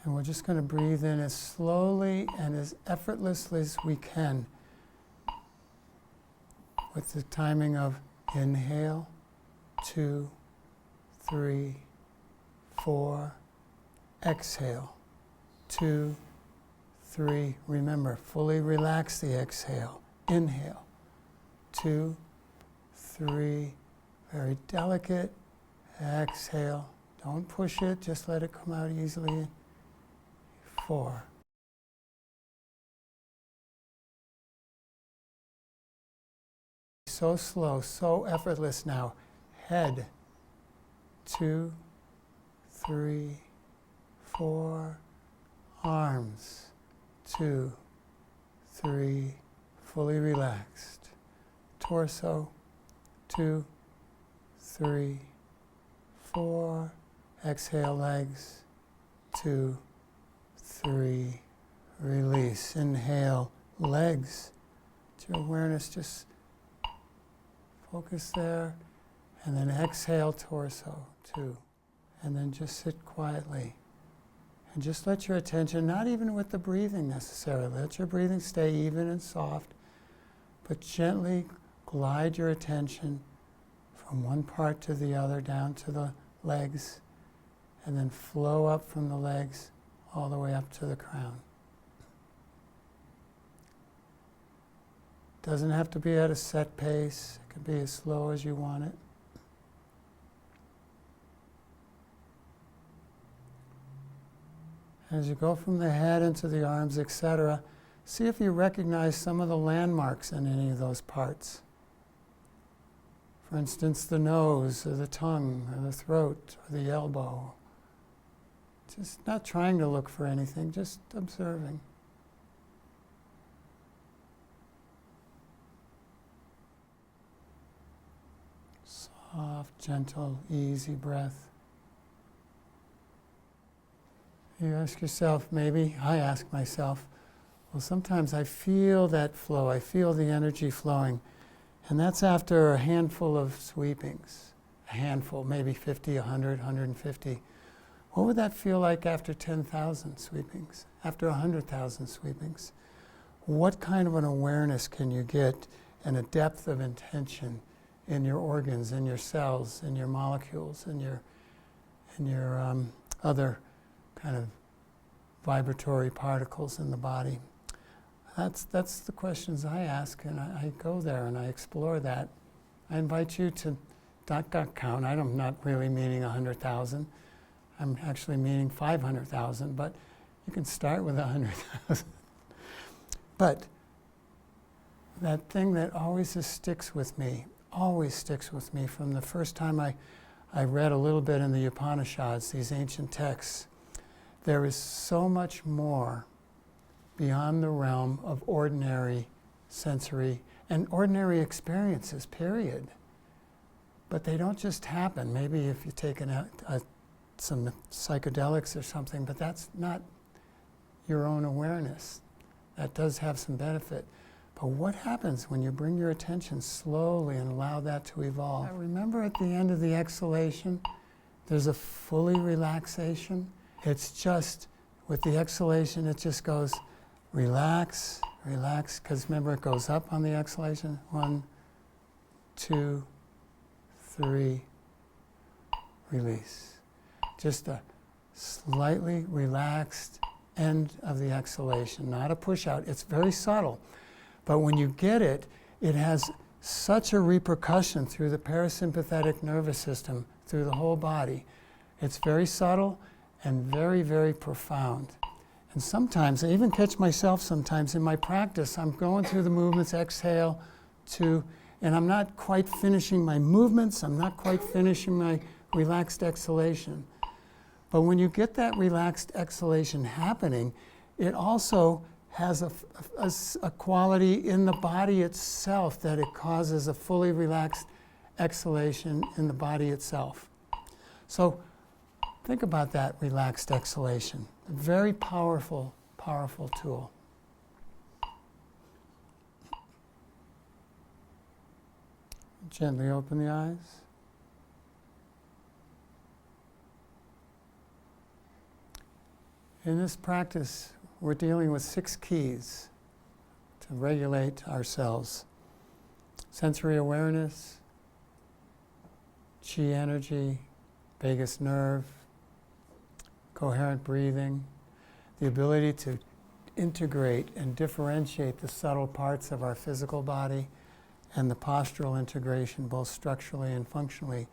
And we're just going to breathe in as slowly and as effortlessly as we can, with the timing of inhale, 2, 3, 4, exhale, 2, 3. Remember, fully relax the exhale. Inhale, 2, 3, very delicate. Exhale, don't push it, just let it come out easily. 4. So slow, so effortless now. Head, 2, 3, 4. Arms, 2, 3, fully relaxed. Torso, 2, 3, 4. Exhale, legs, 2, 3. Release. Inhale, legs. Your awareness just focus there. And then exhale, torso, 2. And then just sit quietly. And just let your attention, not even with the breathing necessarily, let your breathing stay even and soft, but gently glide your attention from one part to the other, down to the legs, and then flow up from the legs all the way up to the crown. Doesn't have to be at a set pace. It can be as slow as you want it. As you go from the head into the arms, etc., see if you recognize some of the landmarks in any of those parts. For instance, the nose, or the tongue, or the throat, or the elbow. Just not trying to look for anything, just observing. Soft, gentle, easy breath. You ask yourself, maybe, I ask myself, well, sometimes I feel that flow, I feel the energy flowing, and that's after a handful of sweepings. A handful, maybe 50, 100, 150. What would that feel like after 10,000 sweepings? After 100,000 sweepings? What kind of an awareness can you get and a depth of intention in your organs, in your cells, in your molecules, in your other kind of vibratory particles in the body? That's the questions I ask, and I go there and I explore that. I invite you to not count. I'm not really meaning 100,000. I'm actually meaning 500,000, but you can start with 100,000. But that thing that always just sticks with me from the first time I read a little bit in the Upanishads, these ancient texts. There is so much more beyond the realm of ordinary sensory and ordinary experiences, period. But they don't just happen. Maybe if you take some psychedelics or something, but that's not your own awareness. That does have some benefit. But what happens when you bring your attention slowly and allow that to evolve? Remember at the end of the exhalation, there's a fully relaxation. It's just, with the exhalation, it just goes relax, relax, because remember it goes up on the exhalation. 1, 2, 3, release. Just a slightly relaxed end of the exhalation, not a push out. It's very subtle. But when you get it, it has such a repercussion through the parasympathetic nervous system, through the whole body. It's very subtle and very, very profound. And sometimes, I even catch myself sometimes in my practice, I'm going through the movements, exhale, 2, and I'm not quite finishing my movements, I'm not quite finishing my relaxed exhalation. But when you get that relaxed exhalation happening, it also has a quality in the body itself that it causes a fully relaxed exhalation in the body itself. So think about that relaxed exhalation. A very powerful, powerful tool. Gently open the eyes. In this practice, we're dealing with 6 keys to regulate ourselves. Sensory awareness, chi energy, vagus nerve, coherent breathing, the ability to integrate and differentiate the subtle parts of our physical body, and the postural integration, both structurally and functionally.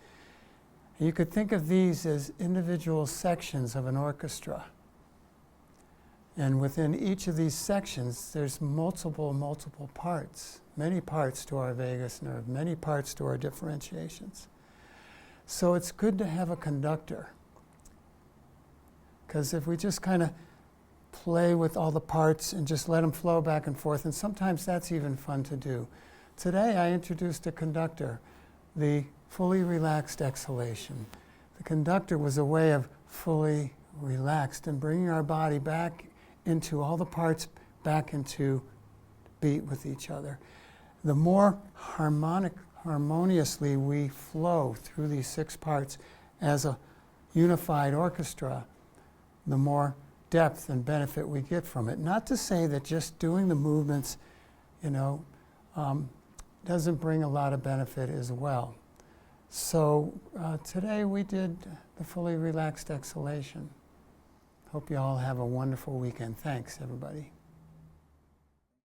You could think of these as individual sections of an orchestra. And within each of these sections, there's multiple parts, many parts to our vagus nerve, many parts to our differentiations. So it's good to have a conductor. Because if we just kind of play with all the parts and just let them flow back and forth, and sometimes that's even fun to do. Today I introduced a conductor, the fully relaxed exhalation. The conductor was a way of fully relaxed and bringing our body back into all the parts, back into beat with each other. The more harmoniously we flow through these 6 parts as a unified orchestra, the more depth and benefit we get from it. Not to say that just doing the movements, doesn't bring a lot of benefit as well. So today we did the fully relaxed exhalation. Hope you all have a wonderful weekend. Thanks, everybody.